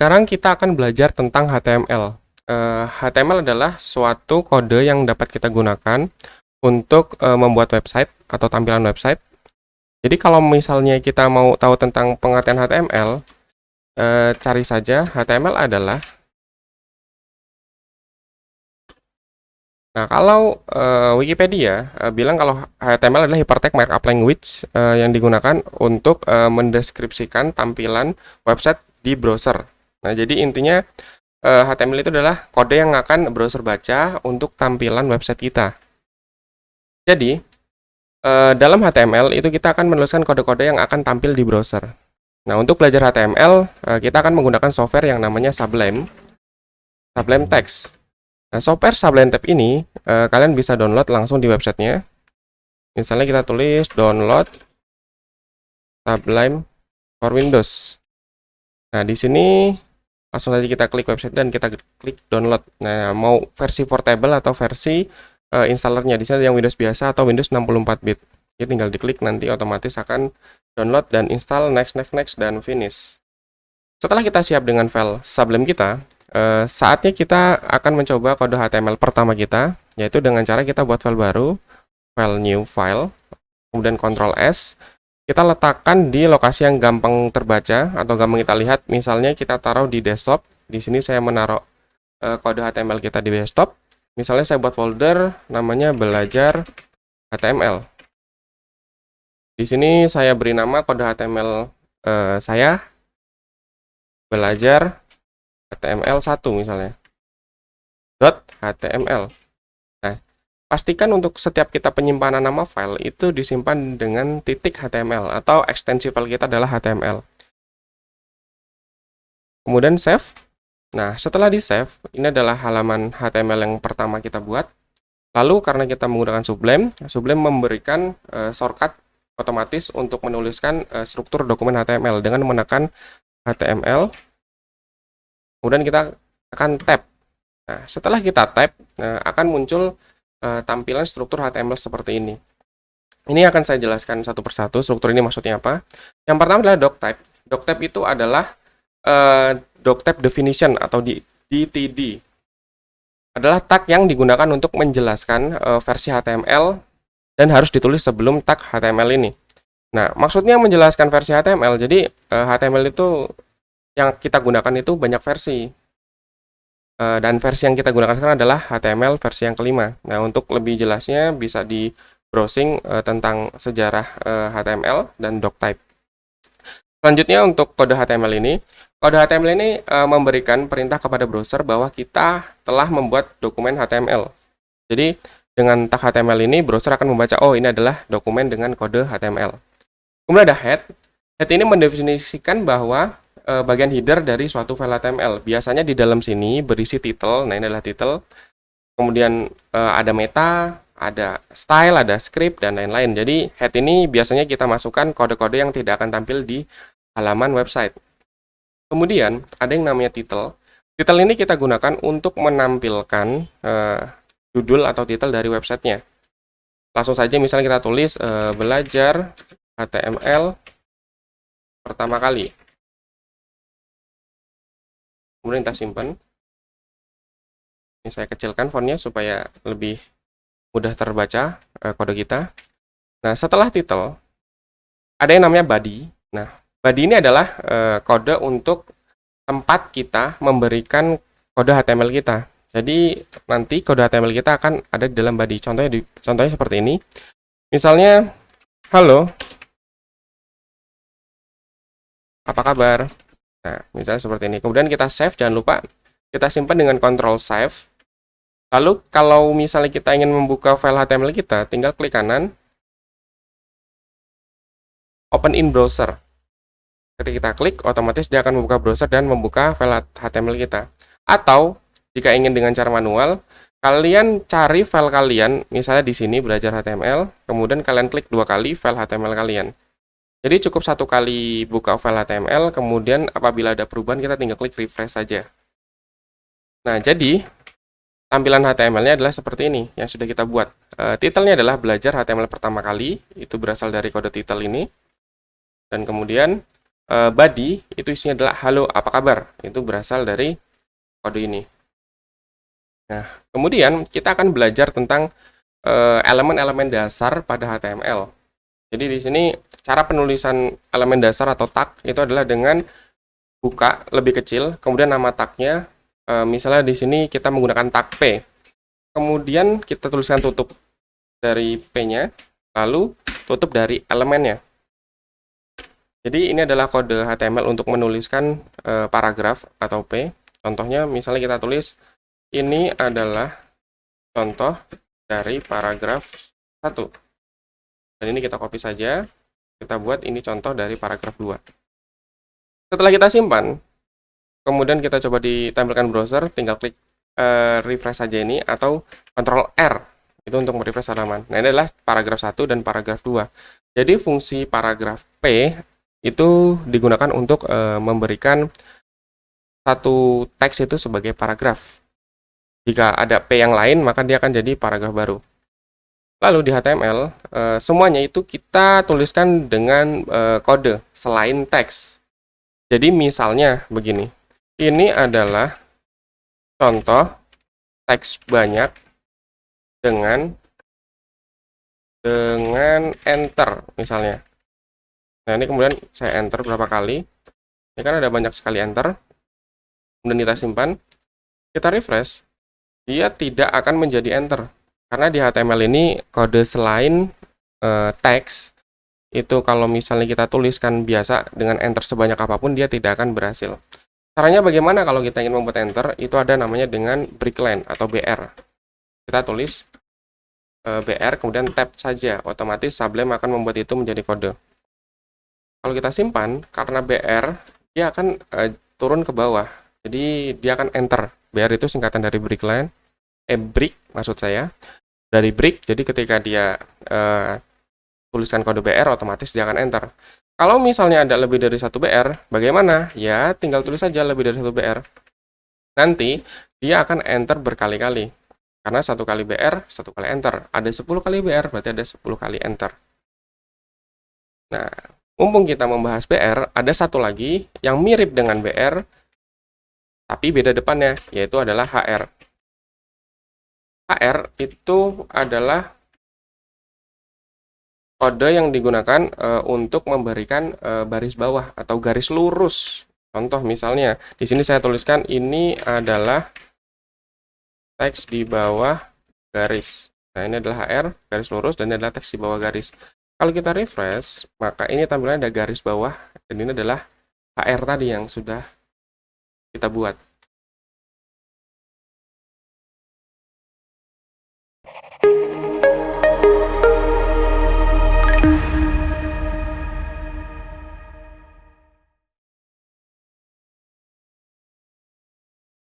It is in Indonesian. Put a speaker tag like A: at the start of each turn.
A: sekarang kita akan belajar tentang HTML. HTML adalah suatu kode yang dapat kita gunakan untuk membuat website atau tampilan website. Jadi kalau misalnya kita mau tahu tentang pengertian HTML, cari saja HTML adalah. Nah, kalau Wikipedia bilang kalau HTML adalah Hypertext Markup Language yang digunakan untuk mendeskripsikan tampilan website di browser. Nah, jadi intinya HTML itu adalah kode yang akan browser baca untuk tampilan website kita. Jadi, dalam HTML itu kita akan menuliskan kode-kode yang akan tampil di browser. Nah, untuk belajar HTML, kita akan menggunakan software yang namanya Sublime Text. Nah, software Sublime Text ini kalian bisa download langsung di websitenya. Misalnya kita tulis download Sublime for Windows. Nah, di sini langsung saja kita klik website dan kita klik download. Nah, mau versi portable atau versi installernya, di sini yang Windows biasa atau Windows 64 bit. Jadi tinggal diklik, nanti otomatis akan download dan install, next, dan finish. Setelah kita siap dengan file Sublime kita, saatnya kita akan mencoba kode HTML pertama kita, yaitu dengan cara kita buat file baru, file new file, kemudian Ctrl S, kita letakkan di lokasi yang gampang terbaca atau gampang kita lihat. Misalnya kita taruh di desktop. Di sini saya menaruh kode HTML kita di desktop. Misalnya saya buat folder namanya belajar HTML. Di sini saya beri nama kode HTML saya belajar HTML1 misalnya. .html. Nah, pastikan untuk setiap kita penyimpanan nama file itu disimpan dengan titik HTML atau ekstensi file kita adalah HTML. Kemudian save. Nah, setelah di save, ini adalah halaman HTML yang pertama kita buat. Lalu karena kita menggunakan Sublime, Sublime memberikan shortcut otomatis untuk menuliskan struktur dokumen HTML dengan menekan HTML. Kemudian kita akan tab. Nah, setelah kita tab, akan muncul tampilan struktur HTML seperti ini. Ini akan saya jelaskan satu persatu, struktur ini maksudnya apa. Yang pertama adalah doctype. Doctype itu adalah doctype definition atau DTD. Adalah tag yang digunakan untuk menjelaskan versi HTML dan harus ditulis sebelum tag HTML ini. Nah, maksudnya menjelaskan versi HTML, jadi HTML itu yang kita gunakan itu banyak versi. Dan versi yang kita gunakan sekarang adalah HTML versi yang kelima. Nah, untuk lebih jelasnya bisa di browsing tentang sejarah HTML dan doctype. Selanjutnya untuk kode HTML ini. Kode HTML ini memberikan perintah kepada browser bahwa kita telah membuat dokumen HTML. Jadi, dengan tag HTML ini, browser akan membaca, oh ini adalah dokumen dengan kode HTML. Kemudian ada head. Head ini mendefinisikan bahwa bagian header dari suatu file HTML. Biasanya di dalam sini berisi title. Nah, ini adalah title. Kemudian ada meta, ada style, ada script, dan lain-lain. Jadi, head ini biasanya kita masukkan kode-kode yang tidak akan tampil di halaman website. Kemudian, ada yang namanya title. Title ini kita gunakan untuk menampilkan judul atau title dari websitenya. Langsung saja misalnya kita tulis belajar HTML pertama kali. Kemudian kita simpan. Ini saya kecilkan fontnya supaya lebih mudah terbaca kode kita. Nah, setelah title, ada yang namanya body. Nah, body ini adalah kode untuk tempat kita memberikan kode HTML kita. Jadi, nanti kode HTML kita akan ada di dalam body. Contohnya seperti ini. Misalnya, halo, apa kabar? Nah, misalnya seperti ini. Kemudian kita save, jangan lupa kita simpan dengan Ctrl Save. Lalu kalau misalnya kita ingin membuka file HTML kita, tinggal klik kanan, Open in Browser. Ketika kita klik, otomatis dia akan membuka browser dan membuka file HTML kita. Atau, jika ingin dengan cara manual, kalian cari file kalian, misalnya di sini belajar HTML, kemudian kalian klik 2 kali file HTML kalian. Jadi cukup 1 kali buka file HTML, kemudian apabila ada perubahan kita tinggal klik refresh saja. Nah, jadi tampilan HTML-nya adalah seperti ini yang sudah kita buat. Title-nya adalah belajar HTML pertama kali, itu berasal dari kode title ini. Dan kemudian body itu isinya adalah halo apa kabar. Itu berasal dari kode ini. Nah, kemudian kita akan belajar tentang elemen-elemen dasar pada HTML. Jadi di sini cara penulisan elemen dasar atau tag itu adalah dengan buka lebih kecil, kemudian nama tagnya, misalnya di sini kita menggunakan tag P. Kemudian kita tuliskan tutup dari P-nya, lalu tutup dari elemennya. Jadi ini adalah kode HTML untuk menuliskan paragraf atau P. Contohnya misalnya kita tulis ini adalah contoh dari paragraf 1. Dan ini kita copy saja, kita buat ini contoh dari paragraf 2. Setelah kita simpan, kemudian kita coba ditampilkan browser, tinggal klik refresh saja ini, atau Ctrl R, itu untuk merefresh halaman. Nah, ini adalah paragraf 1 dan paragraf 2. Jadi fungsi paragraf P itu digunakan untuk memberikan satu teks itu sebagai paragraf. Jika ada P yang lain, maka dia akan jadi paragraf baru. Lalu di HTML, semuanya itu kita tuliskan dengan kode selain teks. Jadi misalnya begini, ini adalah contoh teks banyak dengan enter misalnya. Nah, ini kemudian saya enter berapa kali. Ini kan ada banyak sekali enter. Kemudian kita simpan, kita refresh, dia tidak akan menjadi enter. Karena di HTML ini kode selain teks itu kalau misalnya kita tuliskan biasa dengan enter sebanyak apapun dia tidak akan berhasil. Caranya bagaimana kalau kita ingin membuat enter? Itu ada namanya dengan break line atau BR. Kita tulis BR kemudian tab saja, otomatis Sublime akan membuat itu menjadi kode. Kalau kita simpan, karena BR dia akan turun ke bawah. Jadi dia akan enter. BR itu singkatan dari break line, break maksud saya. Dari break, jadi ketika dia tuliskan kode BR, otomatis dia akan enter. Kalau misalnya ada lebih dari satu BR, bagaimana? Ya, tinggal tulis saja lebih dari satu BR. Nanti, dia akan enter berkali-kali. Karena satu kali BR, satu kali enter. Ada 10 kali BR, berarti ada 10 kali enter. Nah, mumpung kita membahas BR, ada satu lagi yang mirip dengan BR, tapi beda depannya, yaitu adalah HR. HR itu adalah kode yang digunakan untuk memberikan baris bawah atau garis lurus. Contoh misalnya, di sini saya tuliskan ini adalah teks di bawah garis. Nah, ini adalah HR, garis lurus, dan ini adalah teks di bawah garis. Kalau kita refresh, maka ini tampilannya ada garis bawah, dan ini adalah HR tadi yang sudah kita buat.